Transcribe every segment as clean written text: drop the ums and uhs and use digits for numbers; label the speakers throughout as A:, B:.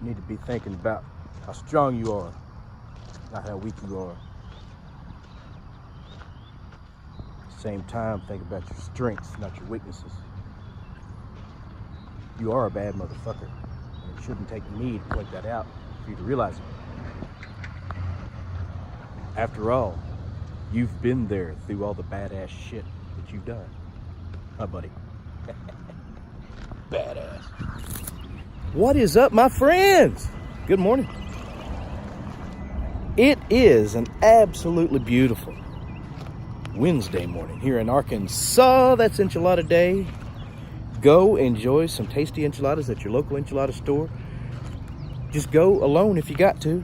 A: You need to be thinking about how strong you are, not how weak you are. At the same time, think about your strengths, not your weaknesses. You are a bad motherfucker, and it shouldn't take me to point that out for you to realize it. After all, you've been there through all the badass shit that you've done. Huh, buddy? Badass. What is up, my friends? Good morning. It is an absolutely beautiful Wednesday morning here in Arkansas. That's enchilada day. Go enjoy some tasty enchiladas at your local enchilada store. Just go alone if you got to.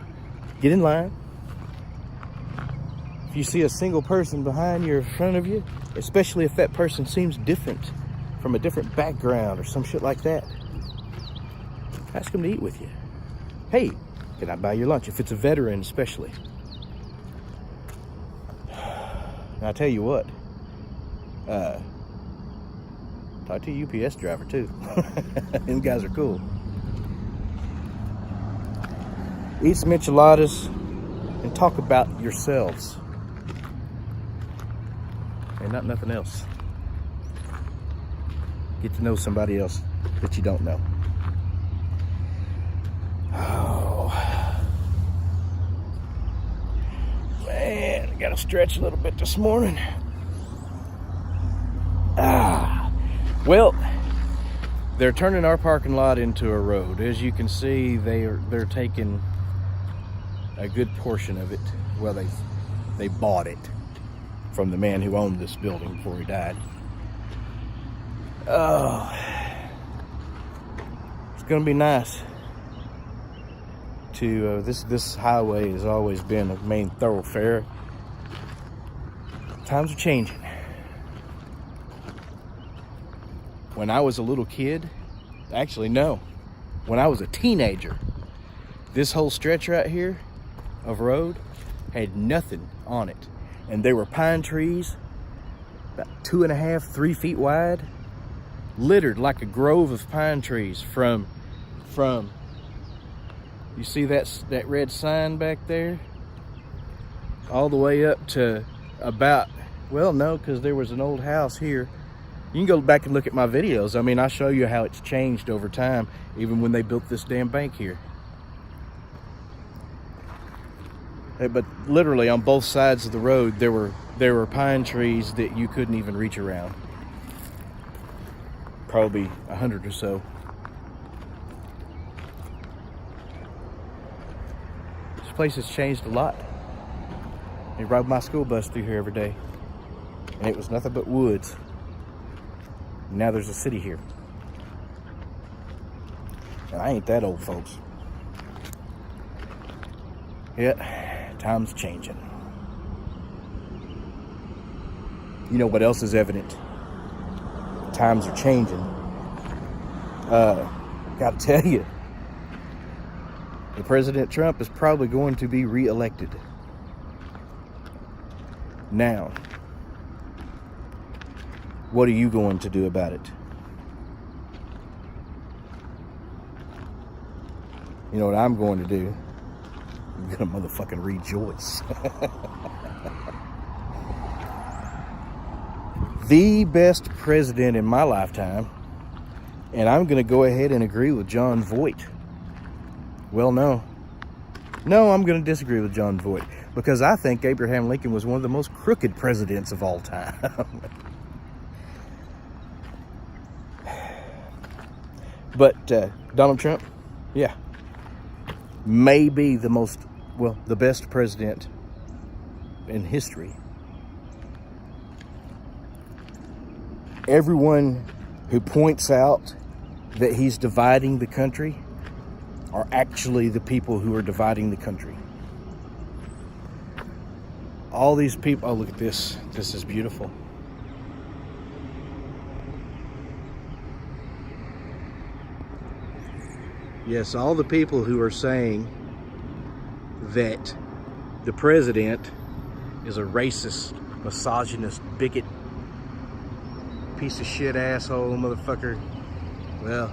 A: Get in line. If you see a single person behind you or in front of you, especially if that person seems different, from a different background or some shit like that, ask them to eat with you. Hey, can I buy your lunch? If it's a veteran especially. And I'll tell you what, talk to a UPS driver too. Them guys are cool. Eat some enchiladas and talk about yourselves. And not nothing else. Get to know somebody else that you don't know. Oh. Man, I gotta stretch a little bit this morning. Well, they're turning our parking lot into a road. As you can see, they're taking a good portion of it. Well, they bought it from the man who owned this building before he died. Oh, it's gonna be nice to this highway has always been a main thoroughfare. Times are changing. When I was a little kid, actually no, when I was a teenager, this whole stretch right here of road had nothing on it. And there were pine trees, about 2.5, 3 feet wide, littered like a grove of pine trees from you see that red sign back there? All the way up to about, well, no, because there was an old house here. You can go back and look at my videos. I mean, I show you how it's changed over time, even when they built this damn bank here. But literally on both sides of the road, there were pine trees that you couldn't even reach around. Probably 100 or so. This place has changed a lot. I ride my school bus through here every day, and it was nothing but woods. Now there's a city here. And I ain't that old, folks. Yeah, time's changing. You know what else is evident? Times are changing. Gotta tell you, the President Trump is probably going to be reelected. Now, what are you going to do about it? You know what I'm going to do? I'm gonna motherfucking rejoice. The best president in my lifetime, and I'm gonna go ahead and agree with John Voight. Well, no, I'm gonna disagree with John Voight, because I think Abraham Lincoln was one of the most crooked presidents of all time. But Donald Trump, yeah, maybe the best president in history. Everyone who points out that he's dividing the country are actually the people who are dividing the country. All these people, oh, look at this. This is beautiful. Yes, all the people who are saying that the president is a racist, misogynist, bigot, piece of shit, asshole, motherfucker, well,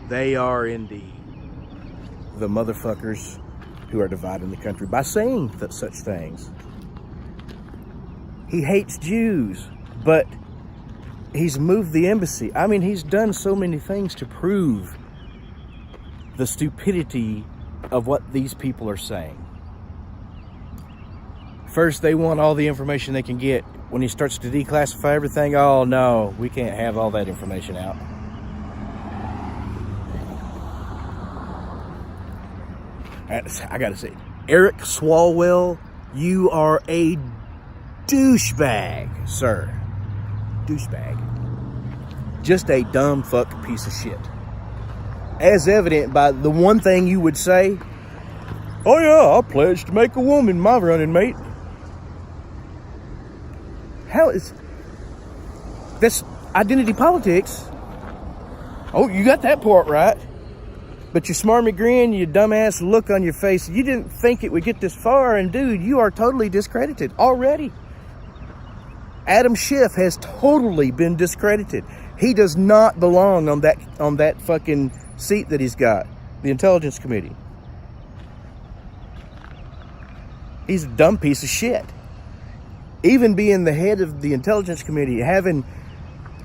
A: they are indeed. the motherfuckers who are dividing the country by saying such things. He hates Jews, but he's moved the embassy. I mean, he's done so many things to prove the stupidity of what these people are saying. First, they want all the information they can get. When he starts to declassify everything, oh no, we can't have all that information out. I gotta say, Eric Swalwell, you are a douchebag, sir. Douchebag. Just a dumb fuck piece of shit. As evident by the one thing you would say, oh yeah, I pledged to make a woman my running mate. How is that's identity politics? Oh, you got that part right. But your smarmy grin, your dumbass look on your face, you didn't think it would get this far, and dude, you are totally discredited already. Adam Schiff has totally been discredited. He does not belong on that fucking seat that he's got, the Intelligence Committee. He's a dumb piece of shit. Even being the head of the Intelligence Committee, having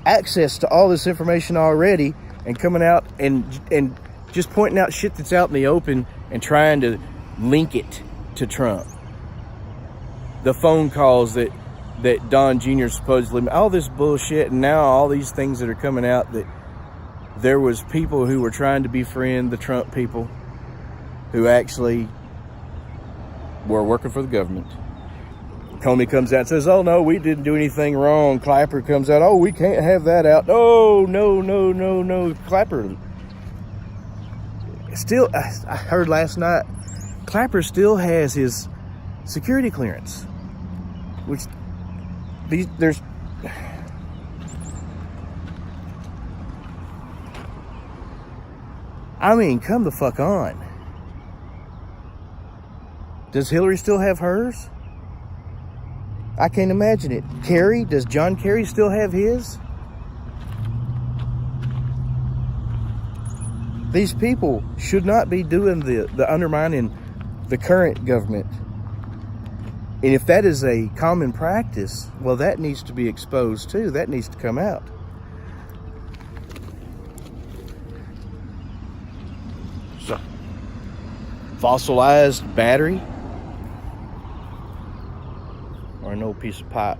A: access to all this information already, and coming out and just pointing out shit that's out in the open and trying to link it to Trump. The phone calls that Don Jr. supposedly, all this bullshit, and now all these things that are coming out, that there was people who were trying to befriend the Trump people who actually were working for the government. Comey comes out and says, oh no, we didn't do anything wrong. Clapper comes out, oh, we can't have that out. No. Clapper. Still, I heard last night, Clapper still has his security clearance. Which, there's... I mean, come the fuck on. Does Hillary still have hers? I can't imagine it. Kerry, does John Kerry still have his? These people should not be doing the undermining the current government. And if that is a common practice, well, that needs to be exposed too. That needs to come out. So, fossilized battery, or an old piece of pipe.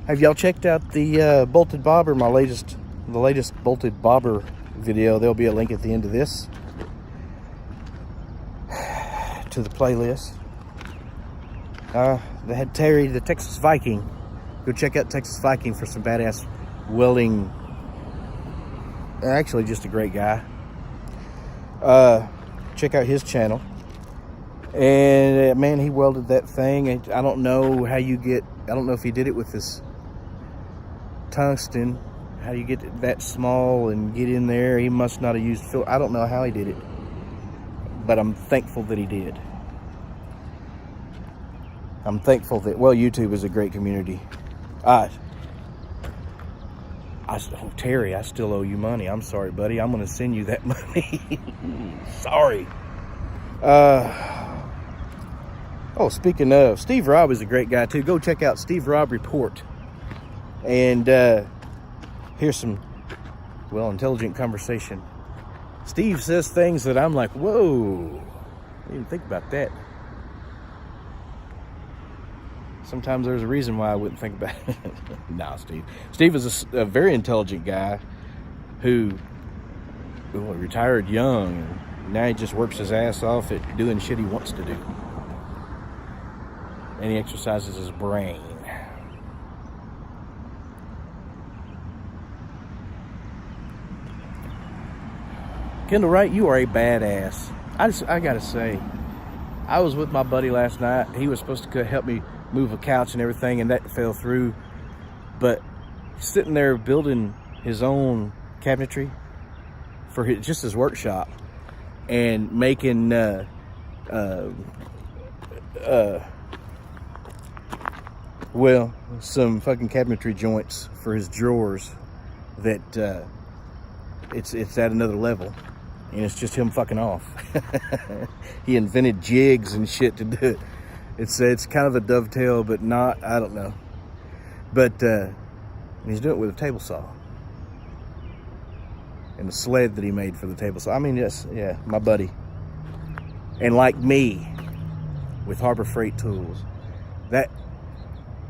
A: Have y'all checked out the bolted bobber, the latest bolted bobber video? There'll be a link at the end of this to the playlist. They had Terry, the Texas Viking. Go check out Texas Viking for some badass welding. Actually, just a great guy. Check out his channel. And man, he welded that thing. I don't know how you get, I don't know if he did it with this tungsten, how you get it that small and get in there. He must not have used I don't know how he did it, but I'm thankful that he did. I'm thankful that, well, YouTube is a great community. Terry, I still owe you money. I'm sorry, buddy. I'm going to send you that money. Sorry. Oh, speaking of, Steve Robb is a great guy too. Go check out Steve Robb Report. And here's some, well, intelligent conversation. Steve says things that I'm like, whoa, I didn't even think about that. Sometimes there's a reason why I wouldn't think about it. Nah, Steve. Steve is a very intelligent guy who retired young. And now he just works his ass off at doing shit he wants to do. And he exercises his brain. Kendall Wright, you are a badass. I gotta say, I was with my buddy last night. He was supposed to help me move a couch and everything, and that fell through. But sitting there building his own cabinetry for just his workshop, and making Well, some fucking cabinetry joints for his drawers that it's at another level, and it's just him fucking off. He invented jigs and shit to do it. It's kind of a dovetail, but not, I don't know. But he's doing it with a table saw and the sled that he made for the table saw. I mean, yes, yeah, my buddy. And like me, with Harbor Freight tools, that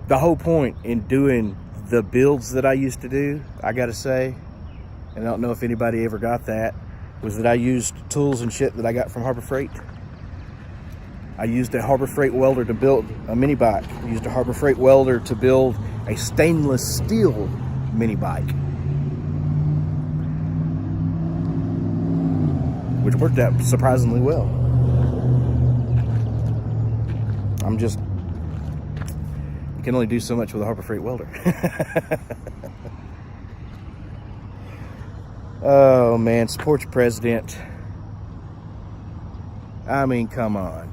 A: the whole point in doing the builds that I used to do, I gotta say, and I don't know if anybody ever got that, was that I used tools and shit that I got from Harbor Freight. I used a Harbor Freight welder to build a mini bike. I used a Harbor Freight welder to build a stainless steel mini bike, which worked out surprisingly well. You can only do so much with a Harbor Freight welder. Oh man, support your president. I mean, come on.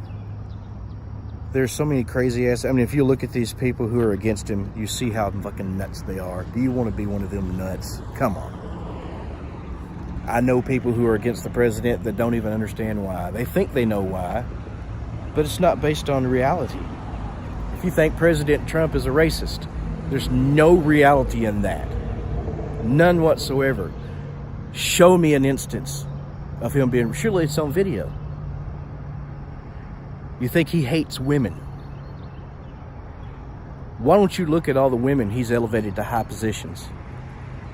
A: There's so many crazy ass. I mean, if you look at these people who are against him, you see how fucking nuts they are. Do you want to be one of them nuts? Come on. I know people who are against the president that don't even understand why. They think they know why, but it's not based on reality. If you think President Trump is a racist, there's no reality in that. None whatsoever. Show me an instance of him being, surely it's on video. You think he hates women? Why don't you look at all the women he's elevated to high positions?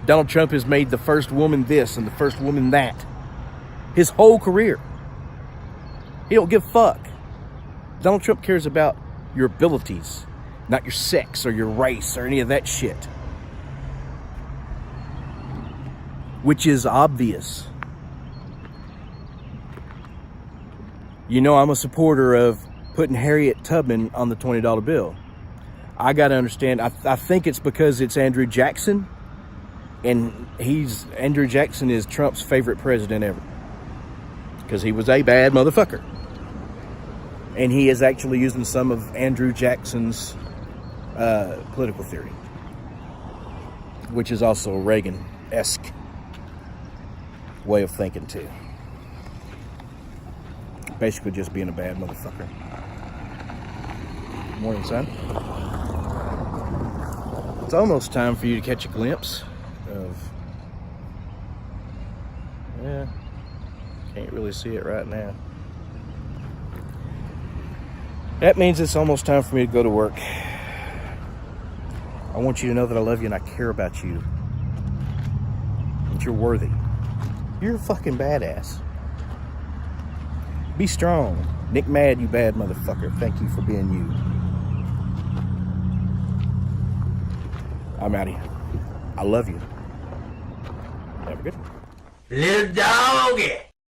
A: Donald Trump has made the first woman this and the first woman that. His whole career. He don't give a fuck. Donald Trump cares about your abilities, not your sex or your race or any of that shit. Which is obvious. You know, I'm a supporter of putting Harriet Tubman on the $20 bill. I got to understand, I think it's because it's Andrew Jackson, and Andrew Jackson is Trump's favorite president ever. Because he was a bad motherfucker. And he is actually using some of Andrew Jackson's political theory, which is also a Reagan-esque way of thinking too. Basically just being a bad motherfucker. Morning, son. It's almost time for you to catch a glimpse of, yeah, can't really see it right now. That means it's almost time for me to go to work. I want you to know that I love you and I care about you. That you're worthy. You're a fucking badass. Be strong. Nick Mad, you bad motherfucker. Thank you for being you. I'm out of here. I love you. Have a good one.
B: Little doggy.